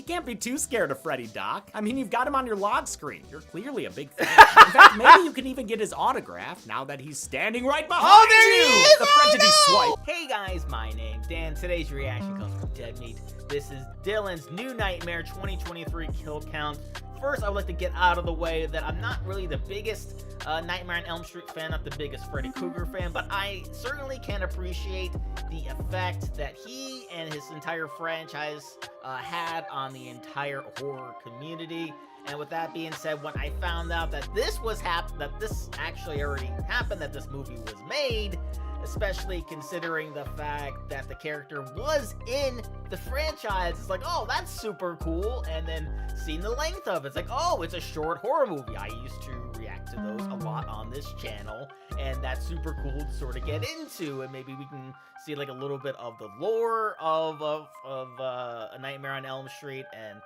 You can't be too scared of Freddy, Doc. I mean, you've got him on your lock screen. You're clearly a big fan. In fact, maybe you can even get his autograph now that he's standing right behind you. The Freddy swipe. Hey guys, my name's Dan. Today's reaction comes from Dead Meat. This is Dylan's New Nightmare 2023 kill count. First, I would like to get out of the way that I'm not really the biggest Nightmare on Elm Street fan, not the biggest Freddy Krueger fan, but I certainly can appreciate the effect that he and his entire franchise had on the entire horror community. And with that being said, when I found out that this actually already happened, that this movie was made, especially considering the fact that the character was in the franchise, it's like, oh, that's super cool. And then seeing the length of it, it's like, oh, it's a short horror movie. I used to react to those a lot on this channel, and that's super cool to sort of get into, and maybe we can see like a little bit of the lore of A Nightmare on Elm Street and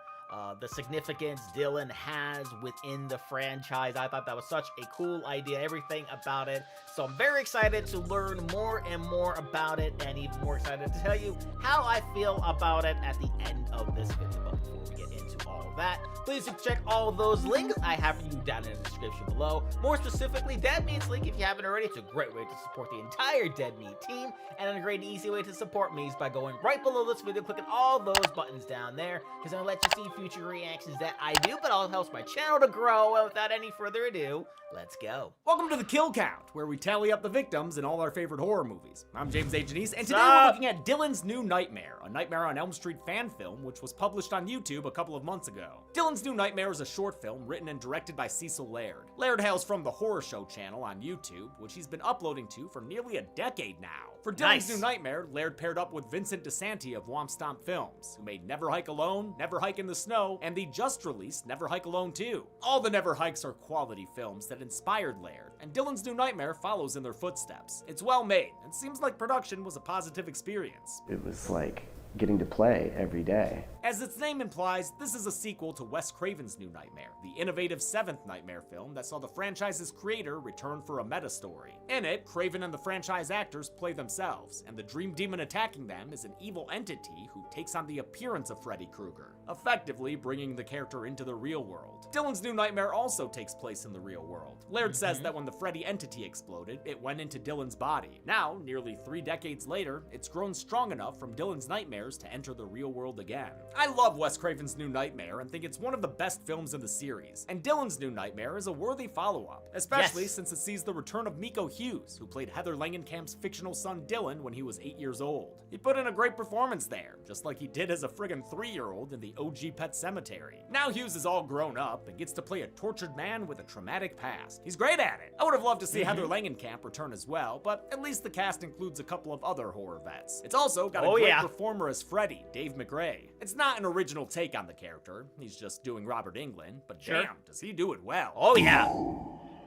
the significance Dylan has within the franchise. I thought that was such a cool idea, everything about it. So I'm very excited to learn more and more about it, and even more excited to tell you how I feel about it at the end of this video. But before we get into all of that, please check all those links I have for you down in the description below. More specifically, Dead Meat's link, if you haven't already. It's a great way to support the entire Dead Meat team, and a great easy way to support me is by going right below this video, clicking all those buttons down there, because I'll let you see future reactions that I do, but all helps my channel to grow. And without any further ado, let's go. Welcome to the Kill Count, where we tally up the victims in all our favorite horror movies. I'm James A. Janice, and today we're looking at Dylan's New Nightmare, a Nightmare on Elm Street fan film, which was published on YouTube a couple of months ago. Dylan's New Nightmare is a short film written and directed by Cecil Laird. Laird hails from the Horror Show channel on YouTube, which he's been uploading to for nearly a decade now. For Dylan's New Nightmare, Laird paired up with Vincent DeSanti of Womp Stomp Films, who made Never Hike Alone, Never Hike in the Snow, and the just-released Never Hike Alone 2. All the Never Hikes are quality films that inspired Laird, and Dylan's New Nightmare follows in their footsteps. It's well made, and seems like production was a positive experience. It was like getting to play every day. As its name implies, this is a sequel to Wes Craven's New Nightmare, the innovative 7th Nightmare film that saw the franchise's creator return for a meta-story. In it, Craven and the franchise actors play themselves, and the dream demon attacking them is an evil entity who takes on the appearance of Freddy Krueger, effectively bringing the character into the real world. Dylan's New Nightmare also takes place in the real world. Laird says that when the Freddy entity exploded, it went into Dylan's body. Now, nearly 3 decades later, it's grown strong enough from Dylan's nightmares to enter the real world again. I love Wes Craven's New Nightmare and think it's one of the best films in the series, and Dylan's New Nightmare is a worthy follow-up, especially since it sees the return of Miko Hughes, who played Heather Langenkamp's fictional son Dylan when he was 8 years old. He put in a great performance there, just like he did as a friggin' 3-year-old in the OG Pet Cemetery. Now Hughes is all grown up and gets to play a tortured man with a traumatic past. He's great at it. I would have loved to see Heather Langenkamp return as well, but at least the cast includes a couple of other horror vets. It's also got a great performer as Freddy, Dave McRae. It's not an original take on the character, he's just doing Robert Englund, but damn, does he do it well. Oh yeah.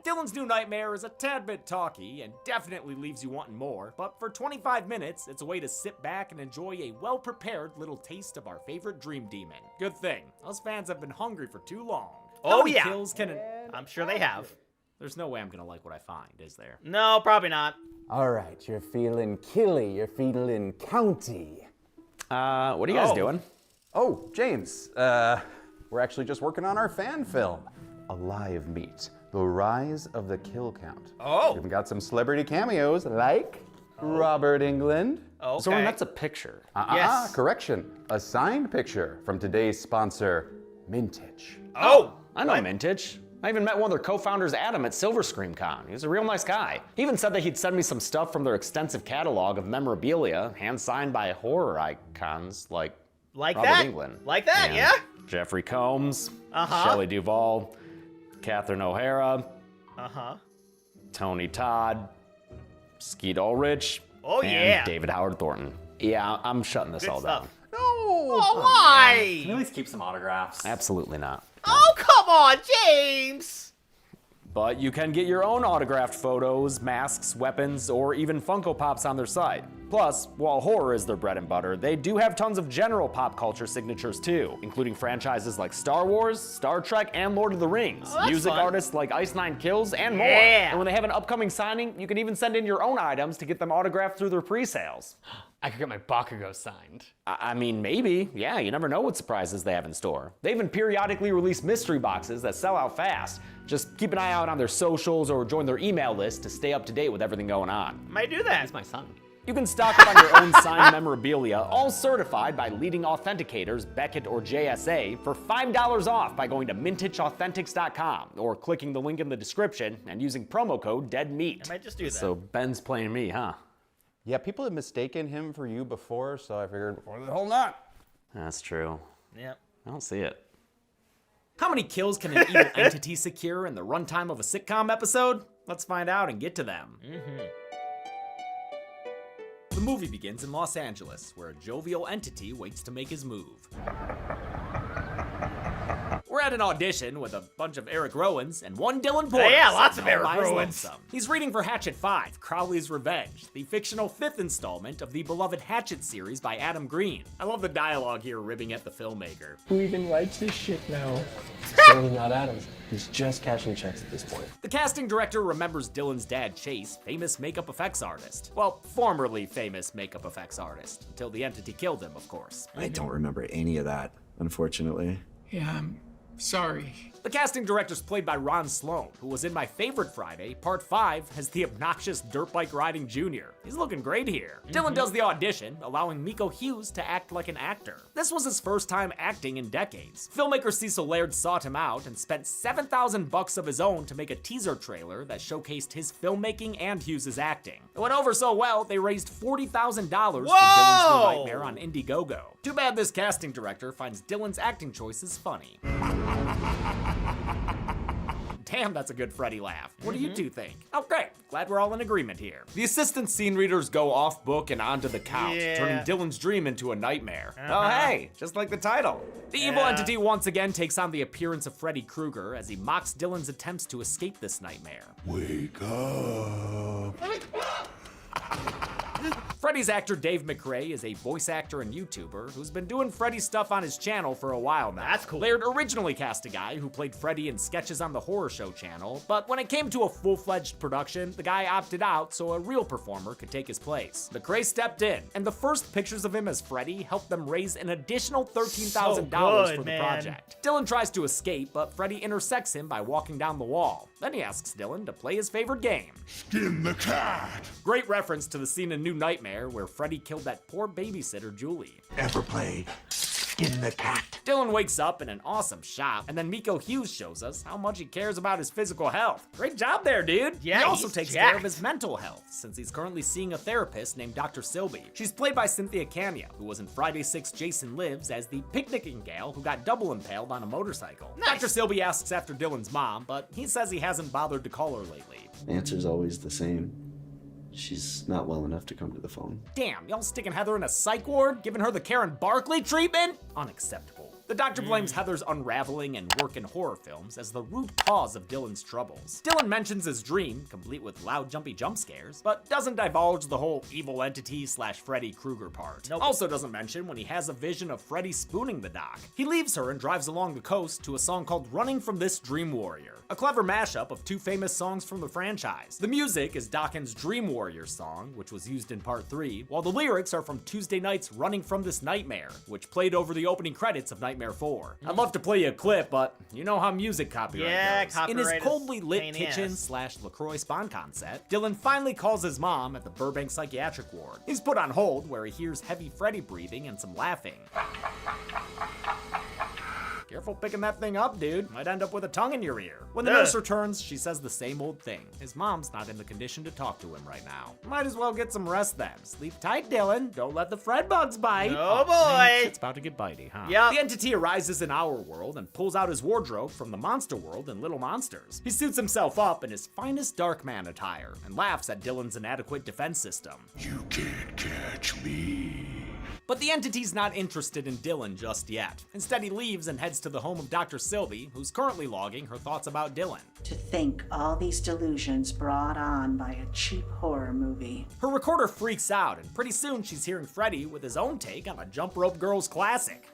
Dylan's New Nightmare is a tad bit talky and definitely leaves you wanting more, but for 25 minutes, it's a way to sit back and enjoy a well-prepared little taste of our favorite dream demon. Good thing, us fans have been hungry for too long. Oh yeah. Kills can I'm sure they have. There's no way I'm gonna like what I find, is there? No, probably not. All right, you're feeling killy, you're feeling county. What are you guys doing? Oh, James, we're actually just working on our fan film, Alive Meat, The Rise of the Kill Count. Oh. We've got some celebrity cameos like Robert Englund. Okay. So that's a picture. Yes. Correction, a signed picture from today's sponsor, Mintage. Oh, I know Mintage. I even met one of their co-founders, Adam, at Silver Scream Con. He was a real nice guy. He even said that he'd send me some stuff from their extensive catalog of memorabilia, hand-signed by horror icons like Robert Englund. Like that, and yeah? Jeffrey Combs, Shelley Duvall, Catherine O'Hara, Tony Todd, Skeet Ulrich, and David Howard Thornton. Yeah, I'm shutting this all down. No! Oh, why? Can you at least keep some autographs? Absolutely not. Oh, come on, James! But you can get your own autographed photos, masks, weapons, or even Funko Pops on their site. Plus, while horror is their bread and butter, they do have tons of general pop culture signatures too, including franchises like Star Wars, Star Trek, and Lord of the Rings, music artists like Ice Nine Kills, and more. And when they have an upcoming signing, you can even send in your own items to get them autographed through their pre-sales. I could get my Bakugo signed. I mean, maybe. Yeah, you never know what surprises they have in store. They even periodically release mystery boxes that sell out fast. Just keep an eye out on their socials or join their email list to stay up to date with everything going on. Might do that. That's my son. You can stock up on your own signed memorabilia, all certified by leading authenticators Beckett or JSA, for $5 off by going to mintageauthentics.com or clicking the link in the description and using promo code DEADMEAT. I might just do that. So Ben's playing me, huh? Yeah, people have mistaken him for you before, so I figured, why the hell not? That's true. Yep. I don't see it. How many kills can an evil entity secure in the runtime of a sitcom episode? Let's find out and get to them. The movie begins in Los Angeles, where a jovial entity waits to make his move. We're at an audition with a bunch of Eric Rowans and one Dylan Porter. Yeah, lots of sitting all Eric by his Rowans. lonesome. He's reading for Hatchet 5, Crowley's Revenge, the fictional 5th installment of the beloved Hatchet series by Adam Green. I love the dialogue here ribbing at the filmmaker. Who even writes this shit now? Certainly not Adams. He's just cashing checks at this point. The casting director remembers Dylan's dad, Chase, famous makeup effects artist. Well, formerly famous makeup effects artist, until the entity killed him, of course. I don't remember any of that, unfortunately. Yeah, I'm sorry. The casting director's played by Ron Sloan, who was in my favorite Friday, Part 5, as the obnoxious dirt bike riding junior. He's looking great here. Dylan does the audition, allowing Miko Hughes to act like an actor. This was his first time acting in decades. Filmmaker Cecil Laird sought him out and spent $7,000 of his own to make a teaser trailer that showcased his filmmaking and Hughes' acting. It went over so well, they raised $40,000 for Dylan's New Nightmare on Indiegogo. Too bad this casting director finds Dylan's acting choices funny. Damn, that's a good Freddy laugh. What do you two think? Oh, great. Glad we're all in agreement here. The assistant scene readers go off book and onto the couch, turning Dylan's dream into a nightmare. Oh, hey, just like the title. The evil entity once again takes on the appearance of Freddy Krueger as he mocks Dylan's attempts to escape this nightmare. Wake up. Freddy's actor Dave McRae is a voice actor and YouTuber who's been doing Freddy stuff on his channel for a while now. That's cool. Laird originally cast a guy who played Freddy in sketches on the Horror Show channel, but when it came to a full-fledged production, the guy opted out so a real performer could take his place. McRae stepped in, and the first pictures of him as Freddy helped them raise an additional $13,000 for the project. Dylan tries to escape, but Freddy intersects him by walking down the wall. Then he asks Dylan to play his favorite game. Skin the cat. Great reference to the scene in New Nightmare where Freddy killed that poor babysitter, Julie. Ever play Skin the Cat? Dylan wakes up in an awesome shot, and then Miko Hughes shows us how much he cares about his physical health. Great job there, dude. Yeah, he also he's takes jacked. care of his mental health, since he's currently seeing a therapist named Dr. Silby. She's played by Cynthia Cania, who was in Friday 6 Jason Lives as the picnicking gal who got double impaled on a motorcycle. Dr. Silby asks after Dylan's mom, but he says he hasn't bothered to call her lately. The answer's always the same. She's not well enough to come to the phone. Damn, y'all sticking Heather in a psych ward, giving her the Karen Barkley treatment? Unacceptable. The doctor blames Heather's unraveling and work in horror films as the root cause of Dylan's troubles. Dylan mentions his dream, complete with loud jumpy jump scares, but doesn't divulge the whole evil entity / Freddy Krueger part. Nope. Also doesn't mention when he has a vision of Freddy spooning the doc. He leaves her and drives along the coast to a song called Running From This Dream Warrior, a clever mashup of two famous songs from the franchise. The music is Dawkins' Dream Warrior song, which was used in part 3, while the lyrics are from Tuesday night's Running From This Nightmare, which played over the opening credits of Nightmare 4. I'd love to play you a clip, but you know how music copyright goes. In his copyright is coldly lit pain in the kitchen ass. / LaCroix SpawnCon set, Dylan finally calls his mom at the Burbank Psychiatric Ward. He's put on hold where he hears heavy Freddy breathing and some laughing. Careful picking that thing up, dude. Might end up with a tongue in your ear. When the nurse returns, she says the same old thing. His mom's not in the condition to talk to him right now. Might as well get some rest then. Sleep tight, Dylan. Don't let the Fred bugs bite. Oh, boy. Man, it's about to get bitey, huh? Yup. The entity arises in our world and pulls out his wardrobe from the monster world in Little Monsters. He suits himself up in his finest Darkman attire and laughs at Dylan's inadequate defense system. You can't catch me. But the entity's not interested in Dylan just yet. Instead, he leaves and heads to the home of Dr. Silby, who's currently logging her thoughts about Dylan. To think all these delusions brought on by a cheap horror movie. Her recorder freaks out, and pretty soon she's hearing Freddy with his own take on a Jump Rope Girls classic.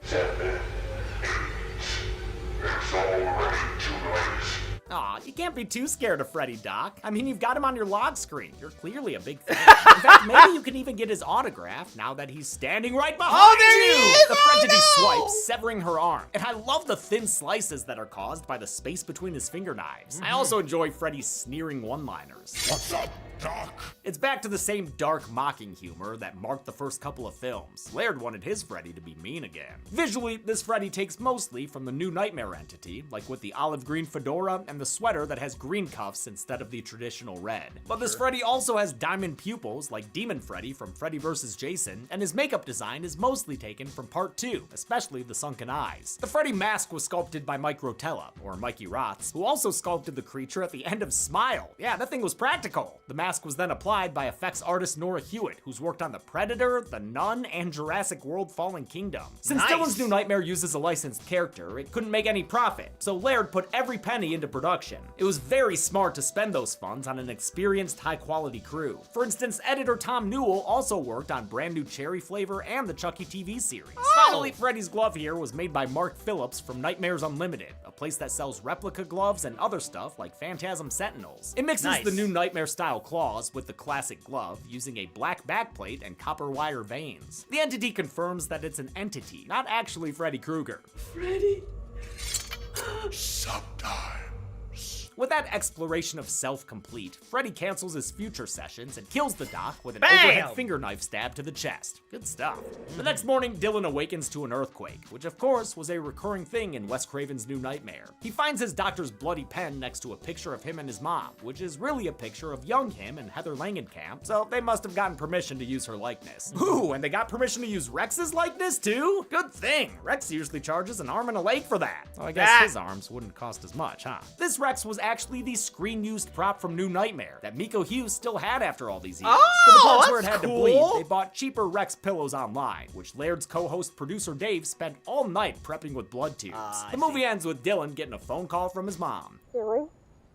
Aw, you can't be too scared of Freddy, Doc. I mean, you've got him on your lock screen. You're clearly a big fan. In fact, maybe you can even get his autograph now that he's standing right behind there you. he is! The Oh, Freddy no! swipes, severing her arm. And I love the thin slices that are caused by the space between his finger knives. I also enjoy Freddy's sneering one-liners. What's up, Doc? It's back to the same dark, mocking humor that marked the first couple of films. Laird wanted his Freddy to be mean again. Visually, this Freddy takes mostly from the new Nightmare entity, like with the olive green fedora and the sweater that has green cuffs instead of the traditional red. But this Freddy also has diamond pupils like Demon Freddy from Freddy vs. Jason, and his makeup design is mostly taken from part 2, especially the sunken eyes. The Freddy mask was sculpted by Mike Rotella, or Mikey Rotz, who also sculpted the creature at the end of Smile. Yeah, that thing was practical. The mask was then applied by effects artist Nora Hewitt, who's worked on The Predator, The Nun, and Jurassic World Fallen Kingdom. Since Nice. Dylan's New Nightmare uses a licensed character, it couldn't make any profit, so Laird put every penny into production. It was very smart to spend those funds on an experienced, high-quality crew. For instance, editor Tom Newell also worked on brand new Cherry Flavor and the Chucky TV series. Finally, Freddy's glove here was made by Mark Phillips from Nightmares Unlimited, a place that sells replica gloves and other stuff like Phantasm Sentinels. It mixes Nice. the new Nightmare-style claws with the classic glove using a black backplate and copper wire veins. The entity confirms that it's an entity, not actually Freddy Krueger. Sometimes. With that exploration of self complete, Freddy cancels his future sessions and kills the Doc with an Bam! overhead finger knife stab to the chest. Good stuff. The next morning, Dylan awakens to an earthquake, which of course was a recurring thing in Wes Craven's New Nightmare. He finds his doctor's bloody pen next to a picture of him and his mom, which is really a picture of young him and Heather Langenkamp, so they must have gotten permission to use her likeness. Ooh, and they got permission to use Rex's likeness too? Good thing. Rex usually charges an arm and a leg for that. So I guess his arms wouldn't cost as much, huh? This Rex was actually the screen-used prop from New Nightmare that Miko Hughes still had after all these years. For the parts where it had to bleed, cool. they bought cheaper Rex pillows online, which Laird's co-host producer Dave spent all night prepping with blood tubes. The movie ends with Dylan getting a phone call from his mom. Dylan,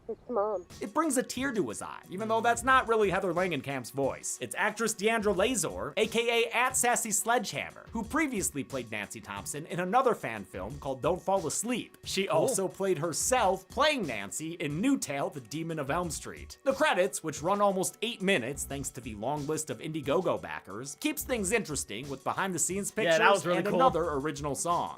it's Mom. It brings a tear to his eye, even though that's not really Heather Langenkamp's voice. It's actress Deandra Lazor, aka @SassySledgehammer, who previously played Nancy Thompson in another fan film called Don't Fall Asleep. She also played herself playing Nancy in New Tale, The Demon of Elm Street. The credits, which run almost 8 minutes thanks to the long list of Indiegogo backers, keeps things interesting with behind-the-scenes pictures that was really and cool. another original song.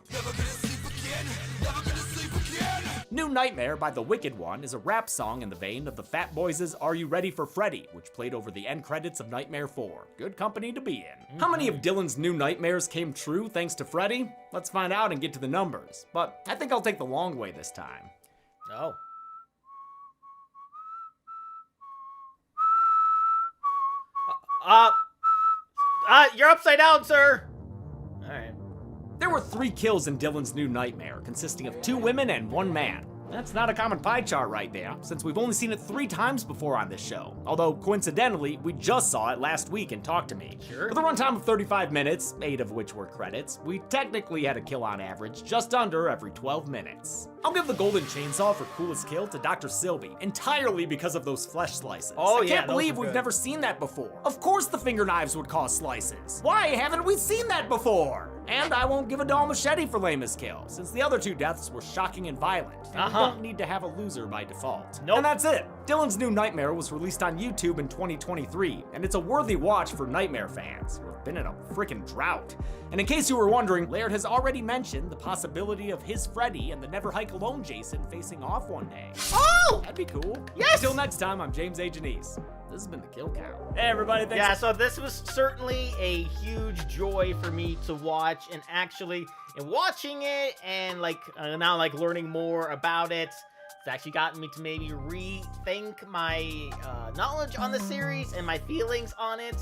New Nightmare by The Wicked One is a rap song in the vein of the Fat Boys' Are You Ready for Freddy, which played over the end credits of Nightmare 4. Good company to be in. How many of Dylan's new nightmares came true thanks to Freddy? Let's find out and get to the numbers. But I think I'll take the long way this time. Oh. You're upside down, sir. All right. There were 3 kills in Dylan's New Nightmare, consisting of 2 women and 1 man. That's not a common pie chart right there, since we've only seen it 3 times before on this show. Although, coincidentally, we just saw it last week in Talk to Me. Sure. With a runtime of 35 minutes, 8 of which were credits, we technically had a kill on average just under every 12 minutes. I'll give the golden chainsaw for coolest kill to Dr. Silby, entirely because of those flesh slices. Oh, I yeah, can't those believe were we've good. never seen that before. Of course the finger knives would cause slices. Why haven't we seen that before? And I won't give a doll machete for lamest kill, since the other 2 deaths were shocking and violent. And we don't need to have a loser by default. Nope. And that's it. Dylan's New Nightmare was released on YouTube in 2023, and it's a worthy watch for Nightmare fans, who have been in a freaking drought. And in case you were wondering, Laird has already mentioned the possibility of his Freddy and the Never Hike Alone Jason facing off one day. Oh! That'd be cool. Yes! Until next time, I'm James A. Janice. This has been the Kill Count. Hey everybody, thanks. Yeah, so this was certainly a huge joy for me to watch, and actually, in watching it and now learning more about it, it's actually gotten me to maybe rethink my knowledge on the series and my feelings on it.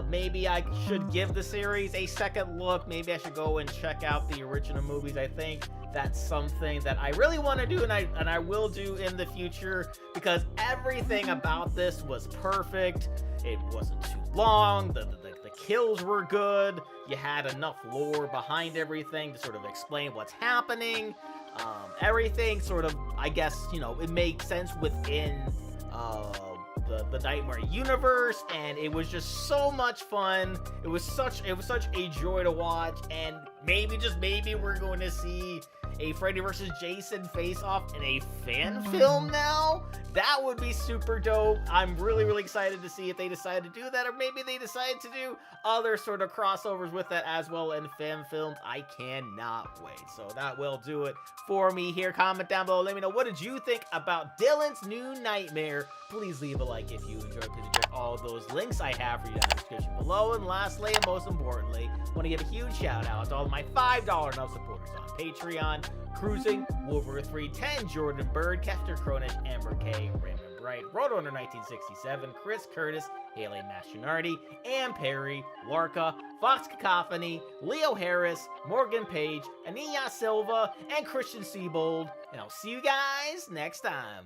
Maybe I should give the series a second look. Maybe I should go and check out the original movies. I think that's something that I really want to do, and I will do in the future, because everything about this was perfect. It wasn't too long. The kills were good. You had enough lore behind everything to sort of explain what's happening. Everything sort of, I guess, it made sense within the Nightmare universe, and it was just so much fun. It was such a joy to watch, and maybe, just maybe, we're going to see a Freddy vs. Jason face-off in a fan film now? That would be super dope. I'm really, really excited to see if they decide to do that, or maybe they decide to do other sort of crossovers with that as well in fan films. I cannot wait. So that will do it for me here. Comment down below. Let me know, what did you think about Dylan's New Nightmare? Please leave a like if you enjoyed. Please check all those links I have for you down in the description below. And lastly, and most importantly, I want to give a huge shout out to all of my $5 and up supporters on Patreon: Cruising, Wolver 310, Jordan Bird, Kester Cronish, Amber K, Raymond Bright, Roadrunner 1967, Chris Curtis, Haley Mastronardi, Ann Perry, Larka, Fox Cacophony, Leo Harris, Morgan Page, Ania Silva, and Christian Siebold. And I'll see you guys next time.